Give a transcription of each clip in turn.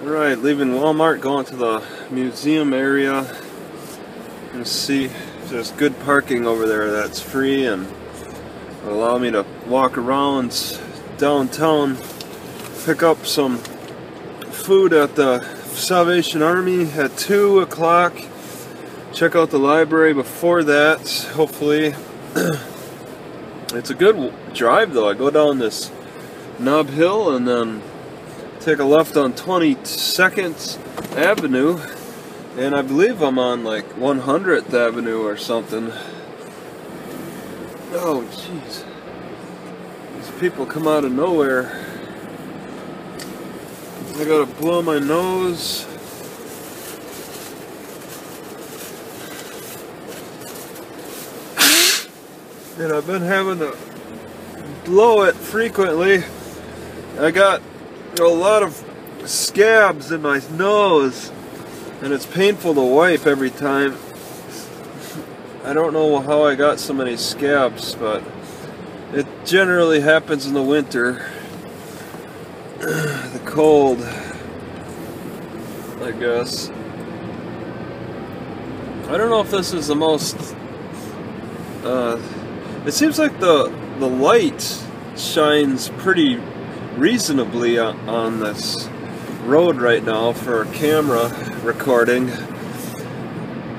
Alright, leaving Walmart, going to the museum area and see if there's good parking over there that's free and will allow me to walk around downtown, pick up some food at the Salvation Army at 2 o'clock, check out the library before that, hopefully. It's a good drive though. I go down this knob hill and then take a left on 22nd Avenue, and I believe I'm on like 100th Avenue or something. Oh jeez, these people come out of nowhere. I gotta blow my nose. And I've been having to blow it frequently. I got a lot of scabs in my nose, and it's painful to wipe every time. I don't know how I got so many scabs, but it generally happens in the winter. The cold, I guess. I don't know if this is the most it seems like the light shines pretty reasonably on this road right now for camera recording,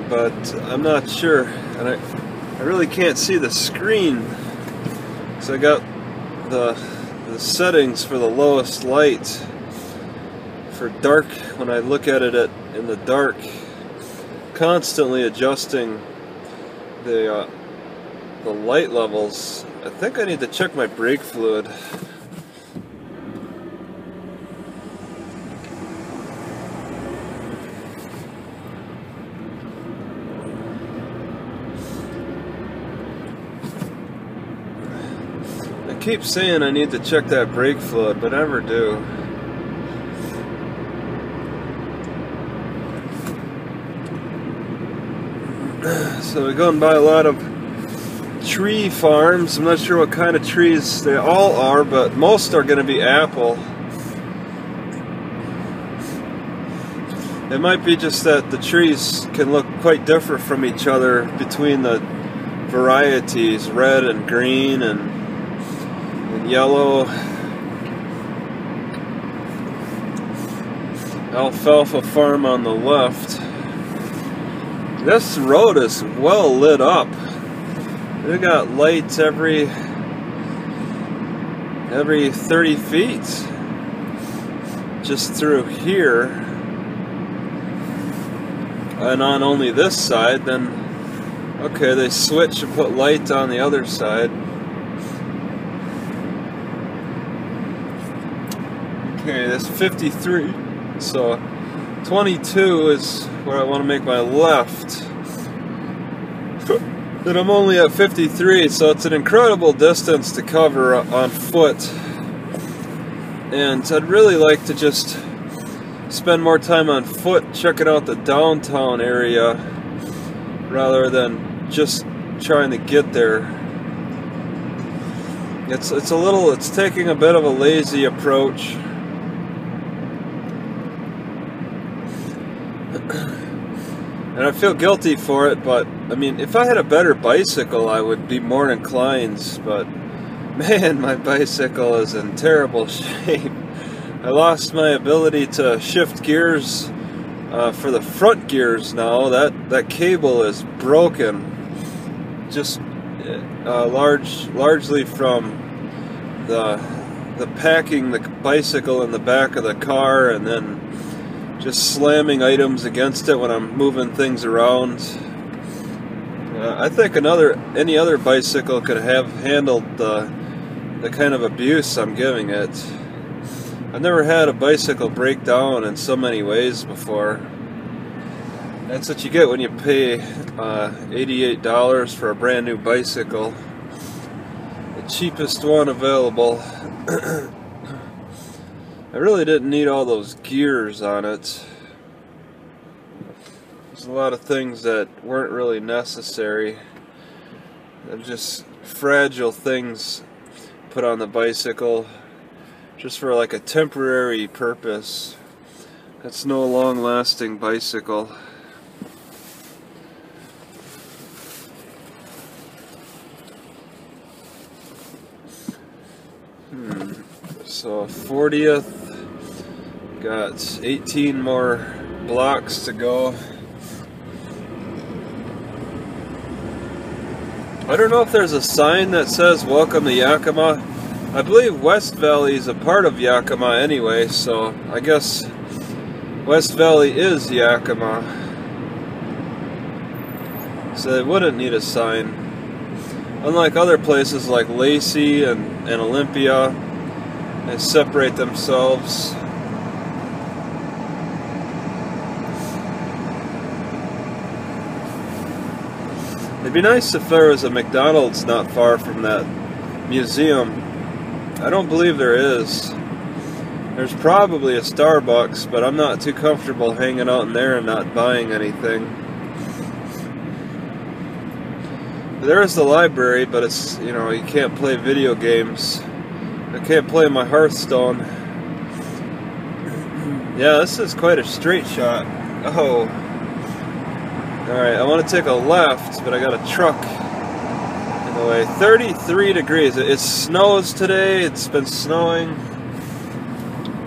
but I'm not sure, and I really can't see the screen, so I got the settings for the lowest light for dark. When I look at it in the dark, constantly adjusting the light levels. I think I need to check my brake fluid. I keep saying I need to check that brake fluid, but I never do. So we're going by a lot of tree farms. I'm not sure what kind of trees they all are, but most are going to be apple. It might be just that the trees can look quite different from each other between the varieties, red and green and yellow. Alfalfa farm on the left. This road is well lit up. They got lights every 30 feet just through here, and on only this side. Then okay, they switch and put lights on the other side. Okay, that's 53, so 22 is where I want to make my left. And I'm only at 53, so it's an incredible distance to cover on foot. And I'd really like to just spend more time on foot checking out the downtown area rather than just trying to get there. It's taking a bit of a lazy approach. And I feel guilty for it, but I mean, if I had a better bicycle, I would be more inclined, but man, my bicycle is in terrible shape. I lost my ability to shift gears for the front gears now. That cable is broken, just largely from the packing the bicycle in the back of the car and then just slamming items against it when I'm moving things around. I think any other bicycle could have handled the kind of abuse I'm giving it. I've never had a bicycle break down in so many ways before. That's what you get when you pay $88 for a brand new bicycle. The cheapest one available. I really didn't need all those gears on it. There's a lot of things that weren't really necessary. They're just fragile things put on the bicycle just for like a temporary purpose. It's no long-lasting bicycle. So 40th, got 18 more blocks to go. I don't know if there's a sign that says welcome to Yakima. I believe West Valley is a part of Yakima anyway, so I guess West Valley is Yakima. So they wouldn't need a sign. Unlike other places like Lacey and Olympia, they separate themselves. It'd be nice if there was a McDonald's not far from that museum. I don't believe there is. There's probably a Starbucks, but I'm not too comfortable hanging out in there and not buying anything. There is the library, but it's, you know, you can't play video games. I can't play my Hearthstone. Yeah, this is quite a straight shot. Oh. Alright, I want to take a left, but I got a truck in the way. 33 degrees. It snows today. It's been snowing.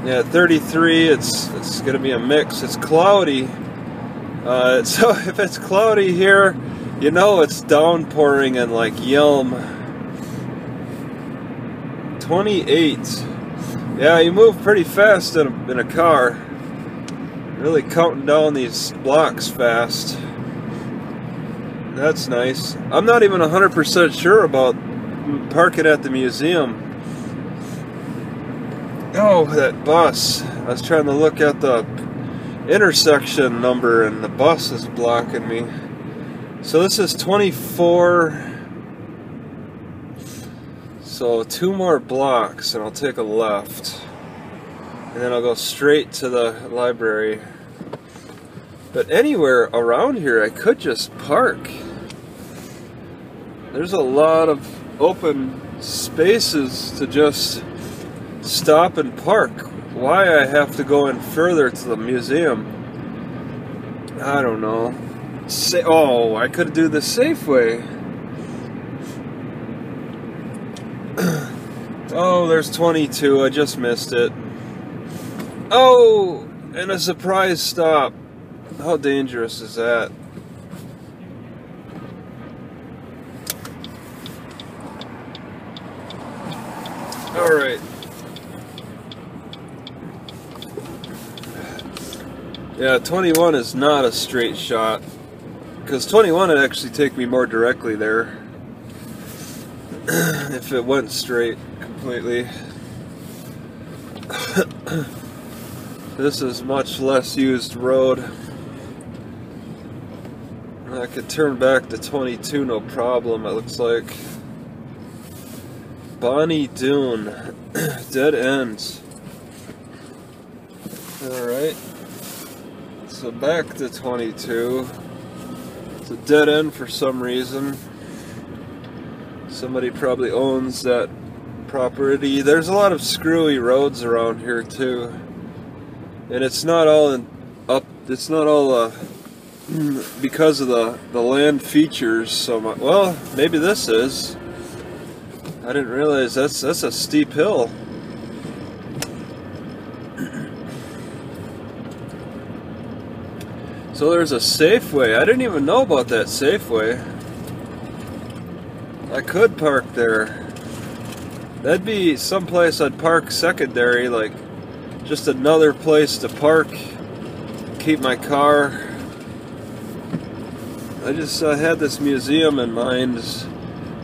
Yeah, 33. It's going to be a mix. It's cloudy. So if it's cloudy here, you know it's downpouring in like Yelm. 28. Yeah, you move pretty fast in a car. Really counting down these blocks fast. That's nice. I'm not even 100% sure about parking at the museum. Oh, that bus. I was trying to look at the intersection number and the bus is blocking me. So this is 24. So 2 more blocks and I'll take a left. And then I'll go straight to the library. But anywhere around here I could just park. There's a lot of open spaces to just stop and park. Why I have to go in further to the museum, I don't know. Oh, I could do the Safeway. Oh, there's 22. I just missed it. Oh, and a surprise stop. How dangerous is that? Alright. Yeah, 21 is not a straight shot. Because 21 would actually take me more directly there. If it went straight completely. This is much less used road. I could turn back to 22 no problem, it looks like. Bonnie Dune. Dead end. Alright. So back to 22. It's a dead end for some reason. Somebody probably owns that property. There's a lot of screwy roads around here too. And it's not all it's not all because of the land features so much. Well, maybe this is. I didn't realize that's a steep hill. So there's a Safeway. I didn't even know about that Safeway. I could park there. That'd be someplace I'd park secondary, like just another place to park, keep my car. I just had this museum in mind, so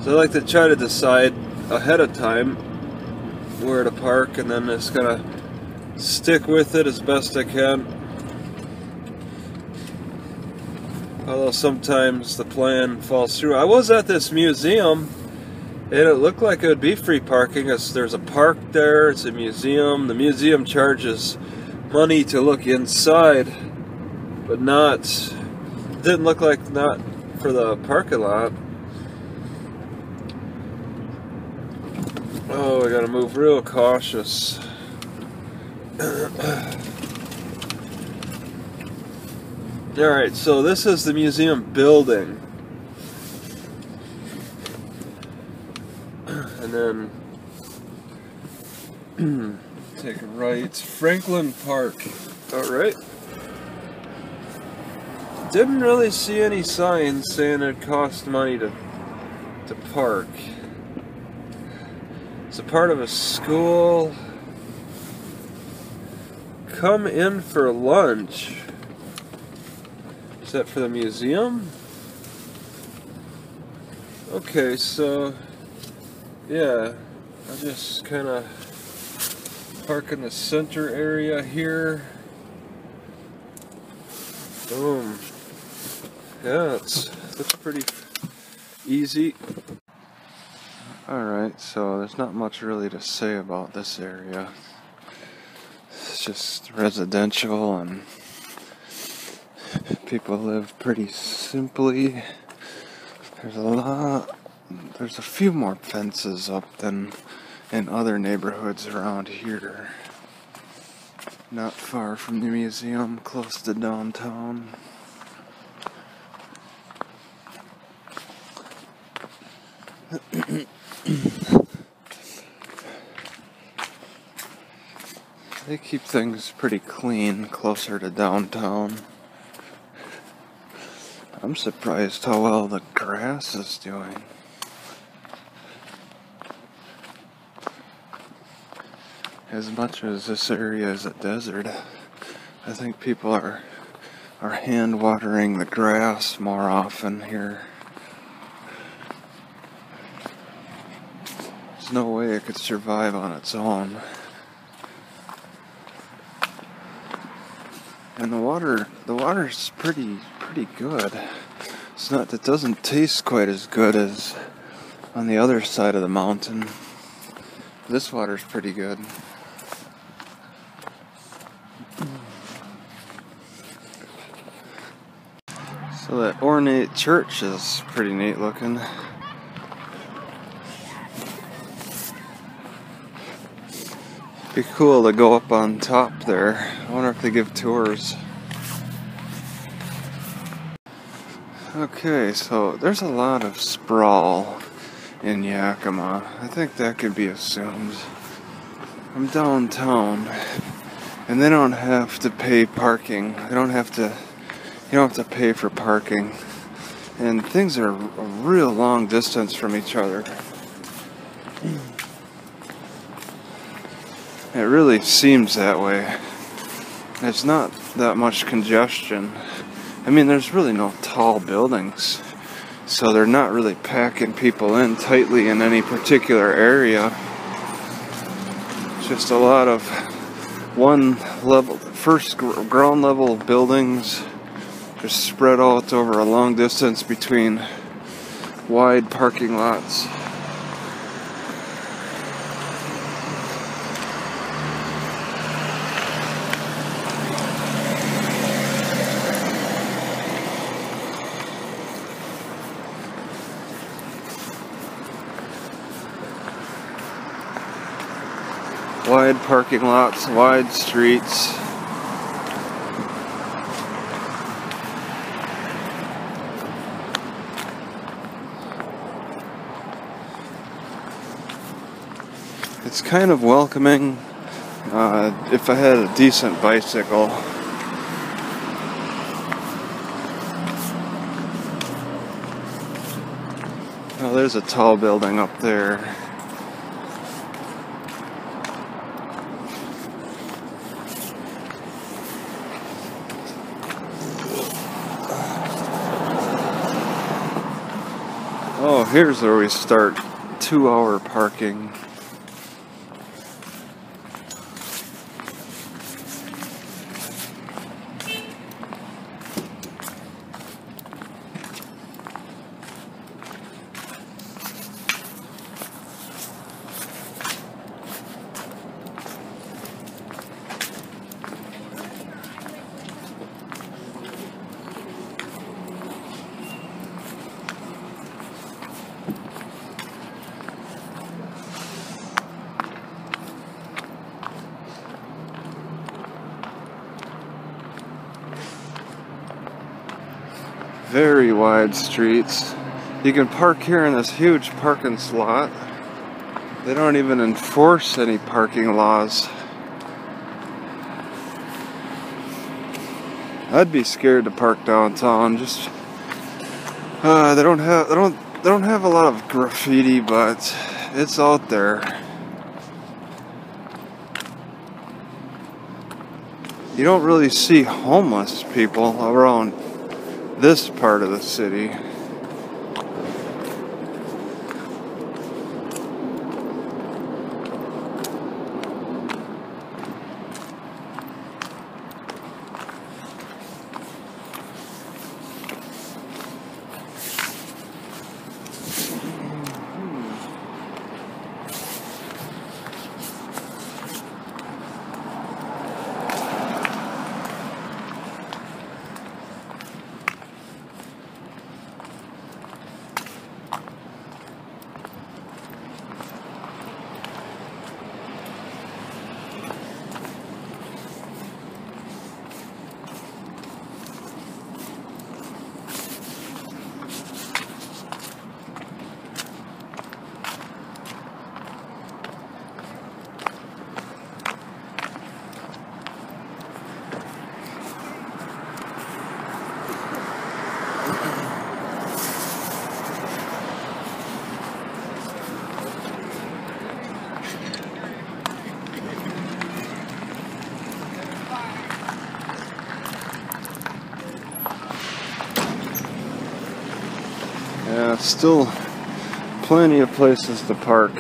I like to try to decide ahead of time where to park and then just gonna stick with it as best I can. Although sometimes the plan falls through. I was at this museum and it looked like it would be free parking. There's a park there, it's a museum. The museum charges money to look inside, but didn't look like not for the parking lot. Oh, I gotta move real cautious. Alright, so this is the museum building. And then take a right. Franklin Park. Alright. Didn't really see any signs saying it cost money to park. It's a part of a school. Come in for lunch. Is that for the museum? Okay, so yeah, I'll just kind of park in the center area here. Boom. Yeah, that's pretty easy. Alright, so there's not much really to say about this area. It's just residential and people live pretty simply. There's a few more fences up than in other neighborhoods around here. Not far from the museum, close to downtown. They keep things pretty clean closer to downtown. I'm surprised how well the grass is doing. As much as this area is a desert, I think people are hand watering the grass more often here. There's no way it could survive on its own. And the water's pretty good. It doesn't taste quite as good as on the other side of the mountain. This water's pretty good. So that ornate church is pretty neat looking. Be cool to go up on top there. I wonder if they give tours. Okay, so there's a lot of sprawl in Yakima. I think that could be assumed. I'm downtown, and they don't have to pay parking. You don't have to pay for parking. And things are a real long distance from each other. It really seems that way. There's not that much congestion. I mean, there's really no tall buildings, so they're not really packing people in tightly in any particular area. It's just a lot of first ground level buildings just spread out over a long distance between wide parking lots. Wide parking lots, wide streets. It's kind of welcoming if I had a decent bicycle. Oh, there's a tall building up there. Oh, here's where we start 2-hour parking. Very wide streets. You can park here in this huge parking slot. They don't even enforce any parking laws. I'd be scared to park downtown. Just they don't have a lot of graffiti, but it's out there. You don't really see homeless people around this part of the city. Yeah, still plenty of places to park.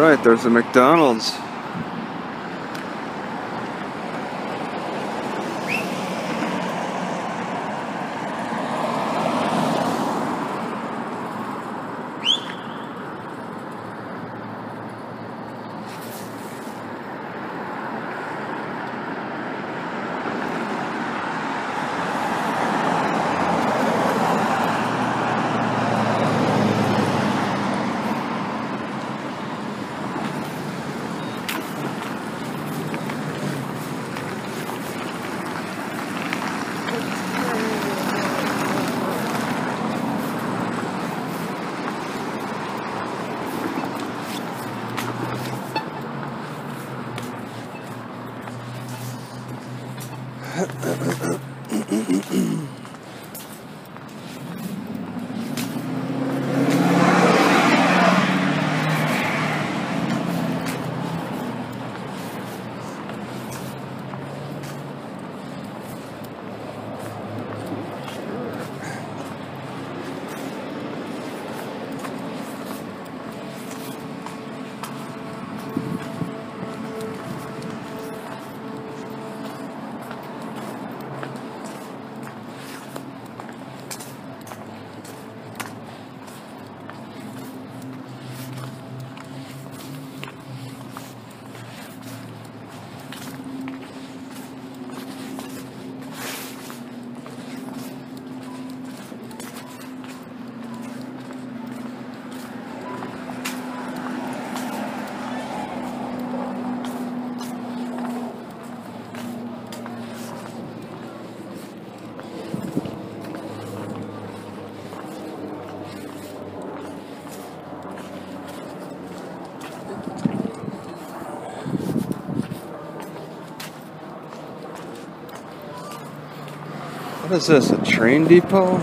Alright, there's a McDonald's. What is this, a train depot?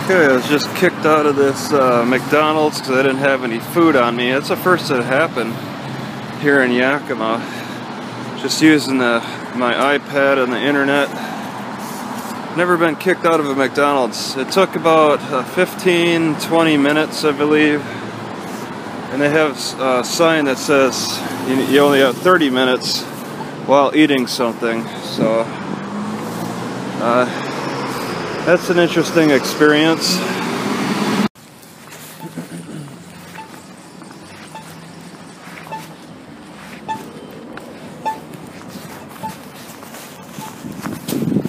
Okay, I was just kicked out of this McDonald's because I didn't have any food on me. That's the first that happened here in Yakima. Just using my iPad and the internet. Never been kicked out of a McDonald's. It took about 15-20 minutes, I believe. And they have a sign that says you only have 30 minutes while eating something. So that's an interesting experience.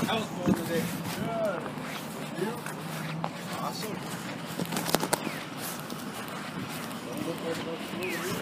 How's it going today? Good. You? Awesome. Don't look like much food here.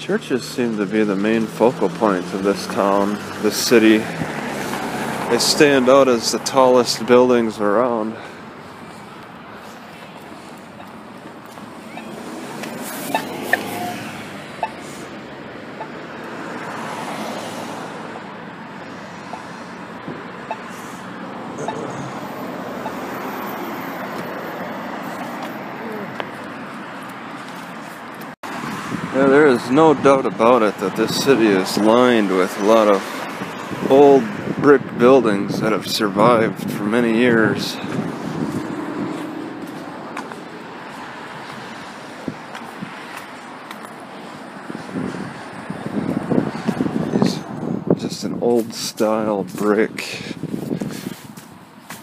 Churches seem to be the main focal point of this town, this city. They stand out as the tallest buildings around. Yeah, there is no doubt about it that this city is lined with a lot of old brick buildings that have survived for many years. It's just an old style brick.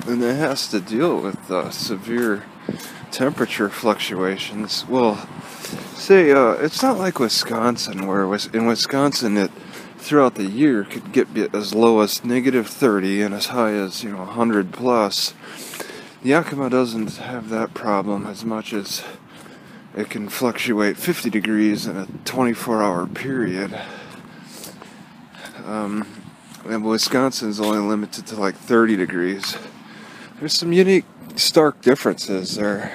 And it has to deal with severe temperature fluctuations. Well, say, it's not like Wisconsin, where in Wisconsin it, throughout the year, could get as low as -30 and as high as, 100 plus. Yakima doesn't have that problem as much as it can fluctuate 50 degrees in a 24-hour period. And Wisconsin's only limited to like 30 degrees. There's some unique, stark differences there.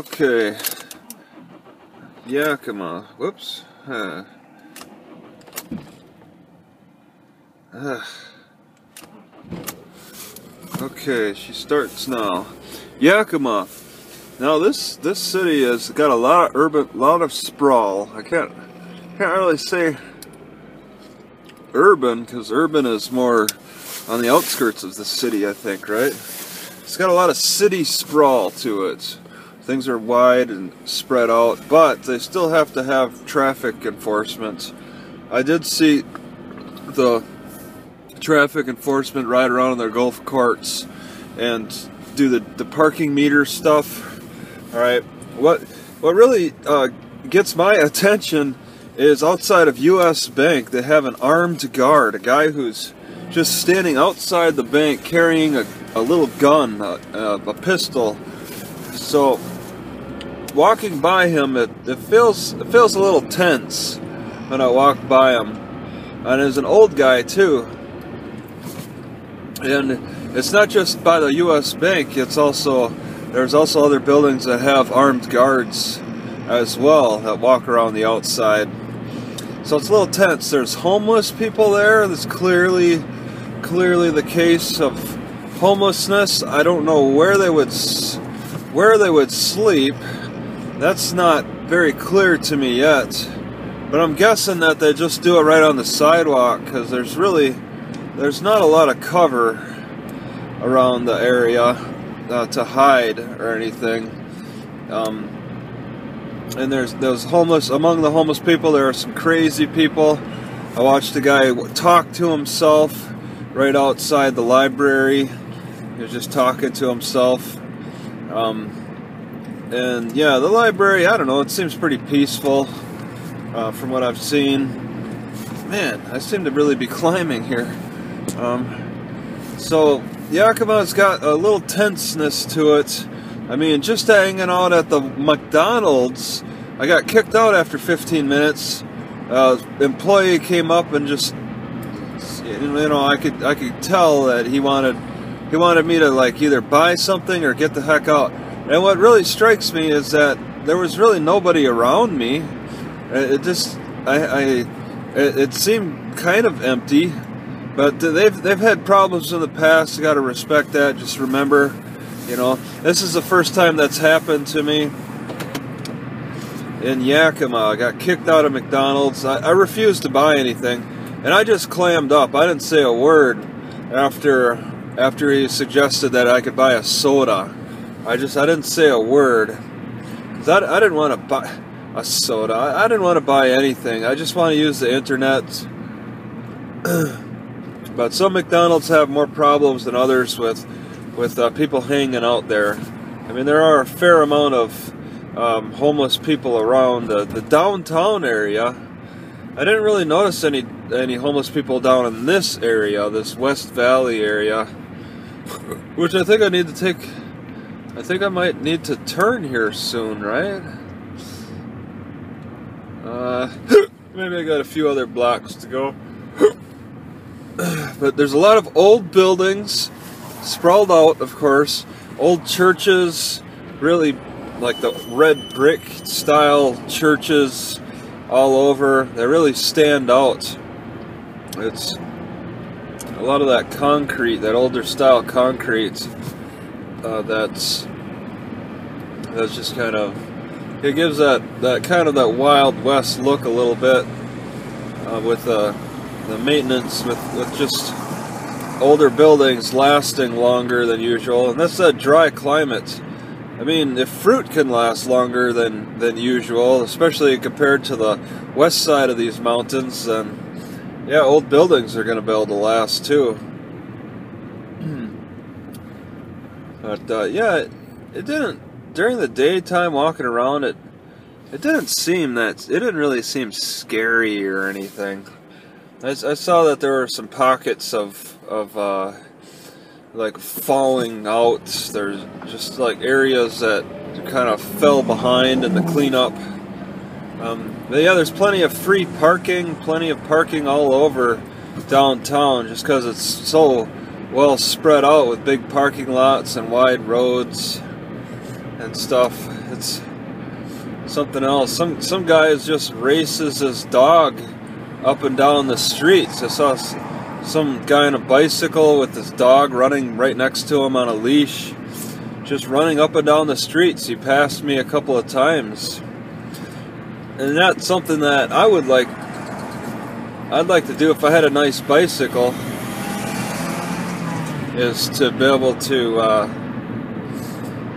Okay. Yakima. Whoops. Okay, she starts now. Yakima. Now this city has got a lot of sprawl. I can't really say urban, because urban is more on the outskirts of the city, I think, right? It's got a lot of city sprawl to it. Things are wide and spread out, but they still have to have traffic enforcement. I did see the traffic enforcement ride around in their golf carts and do the parking meter stuff. All right, what really gets my attention is outside of U.S. Bank, they have an armed guard, a guy who's just standing outside the bank carrying a little gun, a pistol. So walking by him, it feels a little tense when I walk by him. And he's an old guy too. And it's not just by the U.S. Bank, there's also other buildings that have armed guards as well that walk around the outside. So it's a little tense. There's homeless people there. That's clearly the case of homelessness. I don't know where they would sleep. That's not very clear to me yet. But I'm guessing that they just do it right on the sidewalk, because there's not a lot of cover around the area to hide or anything. And there's homeless, among the homeless people there are some crazy people. I watched a guy talk to himself right outside the library. He was just talking to himself. And yeah, the library, I don't know, it seems pretty peaceful from what I've seen. Man, I seem to really be climbing here. So Yakima's got a little tenseness to it. I mean, just hanging out at the McDonald's, I got kicked out after 15 minutes. Employee came up and just, you know, I could tell that he wanted me to like either buy something or get the heck out. And what really strikes me is that there was really nobody around me. It seemed kind of empty. But they've had problems in the past. You got to respect that. Just remember, you know, this is the first time that's happened to me in Yakima. I got kicked out of McDonald's. I refused to buy anything, and I just clammed up. I didn't say a word after he suggested that I could buy a soda. I didn't say a word, 'cause I didn't want to buy a soda. I didn't want to buy anything. I just want to use the internet. But some McDonald's have more problems than others with people hanging out there. I mean, there are a fair amount of homeless people around the downtown area. I didn't really notice any homeless people down in this area, this West Valley area, which I think I need to take. I think I might need to turn here soon, right? Maybe I got a few other blocks to go. But there's a lot of old buildings sprawled out, of course. Old churches, really like the red brick style churches all over. They really stand out. It's a lot of that concrete, that older style concrete. That's just kind of, it gives that kind of that Wild West look a little bit with the maintenance, with just older buildings lasting longer than usual. And that's that dry climate. I mean, if fruit can last longer than usual, especially compared to the west side of these mountains, then yeah, old buildings are going to be able to last too. But yeah, it didn't, during the daytime walking around, it didn't really seem scary or anything. I saw that there were some pockets of like falling out. There's just like areas that kind of fell behind in the cleanup. But yeah, there's plenty of free parking, all over downtown, just because it's so well spread out with big parking lots and wide roads. and stuff. It's something else. Some guy just races his dog up and down the streets. I saw some guy on a bicycle with his dog running right next to him on a leash, just running up and down the streets. He passed me a couple of times, and that's something that I'd like to do if I had a nice bicycle, is to be able to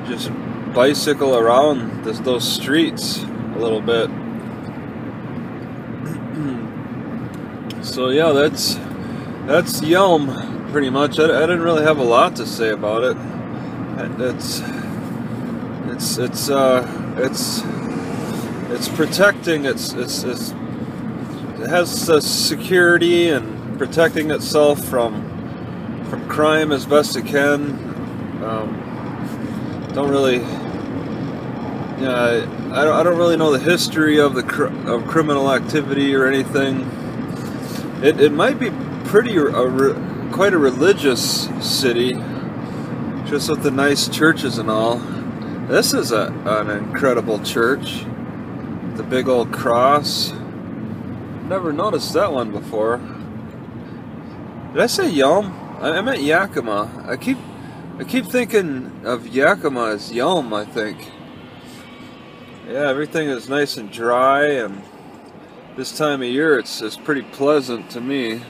just bicycle around those streets a little bit. So yeah, that's Yelm pretty much. I didn't really have a lot to say about it. It's protecting it has security and protecting itself from crime as best it can. Don't really, I don't really know the history of criminal activity or anything. It might be quite a religious city, just with the nice churches and all. This is an incredible church, the big old cross. Never noticed that one before. Did I say Yelm? I meant Yakima. I keep thinking of Yakima as Yelm, I think. Yeah, everything is nice and dry, and this time of year it's pretty pleasant to me.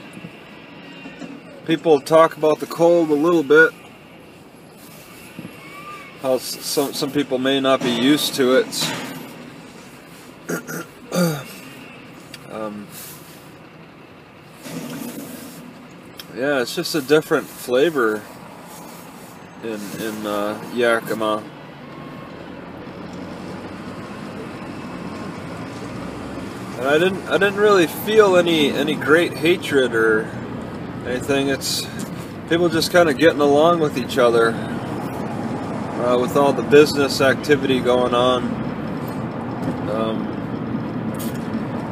People talk about the cold a little bit, how some people may not be used to it. Yeah, it's just a different flavor in Yakima. And I didn't really feel any great hatred or anything. It's people just kind of getting along with each other, with all the business activity going on.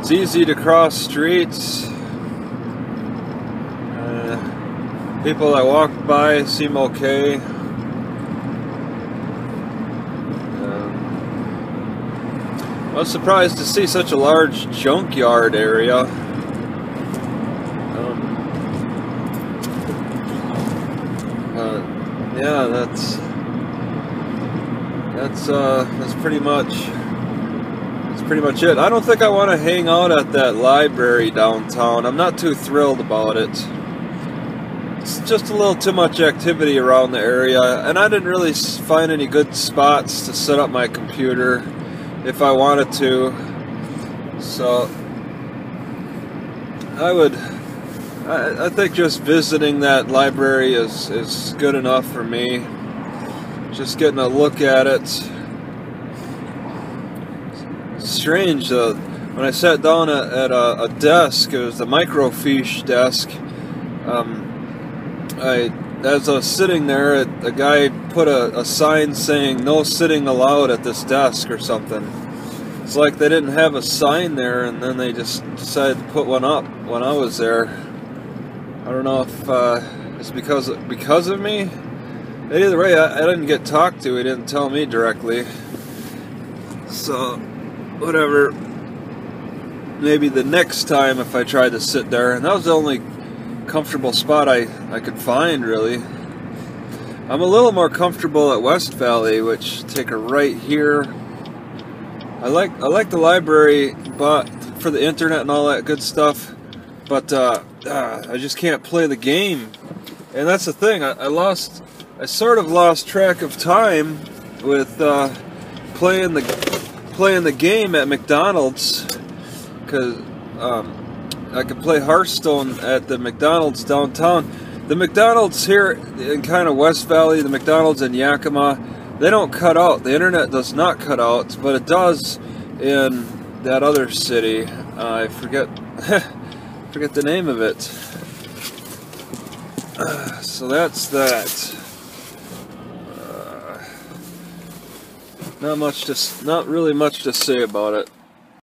It's easy to cross streets. People that walk by seem okay. I was surprised to see such a large junkyard area. Yeah, that's pretty much it. I don't think I want to hang out at that library downtown. I'm not too thrilled about it. It's just a little too much activity around the area, and I didn't really find any good spots to set up my computer if I wanted to. So I think just visiting that library is good enough for me. Just getting a look at it. It's strange, when I sat down at a desk, it was the microfiche desk. As I was sitting there, a guy put a sign saying "No sitting allowed at this desk" or something. It's like they didn't have a sign there, and then they just decided to put one up when I was there. I don't know if it's because of me. Either way, I didn't get talked to. He didn't tell me directly. So, whatever. Maybe the next time if I tried to sit there, and that was the only comfortable spot I could find, really. I'm a little more comfortable at West Valley, which take a right here. I like the library, but for the internet and all that good stuff, but I just can't play the game, and that's the thing. I sort of lost track of time with playing the game at McDonald's, because I could play Hearthstone at the McDonald's downtown. The McDonald's here in kind of West Valley, the McDonald's in Yakima, they don't cut out. The internet does not cut out, but it does in that other city. I forget the name of it. So that's that. Not really much to say about it.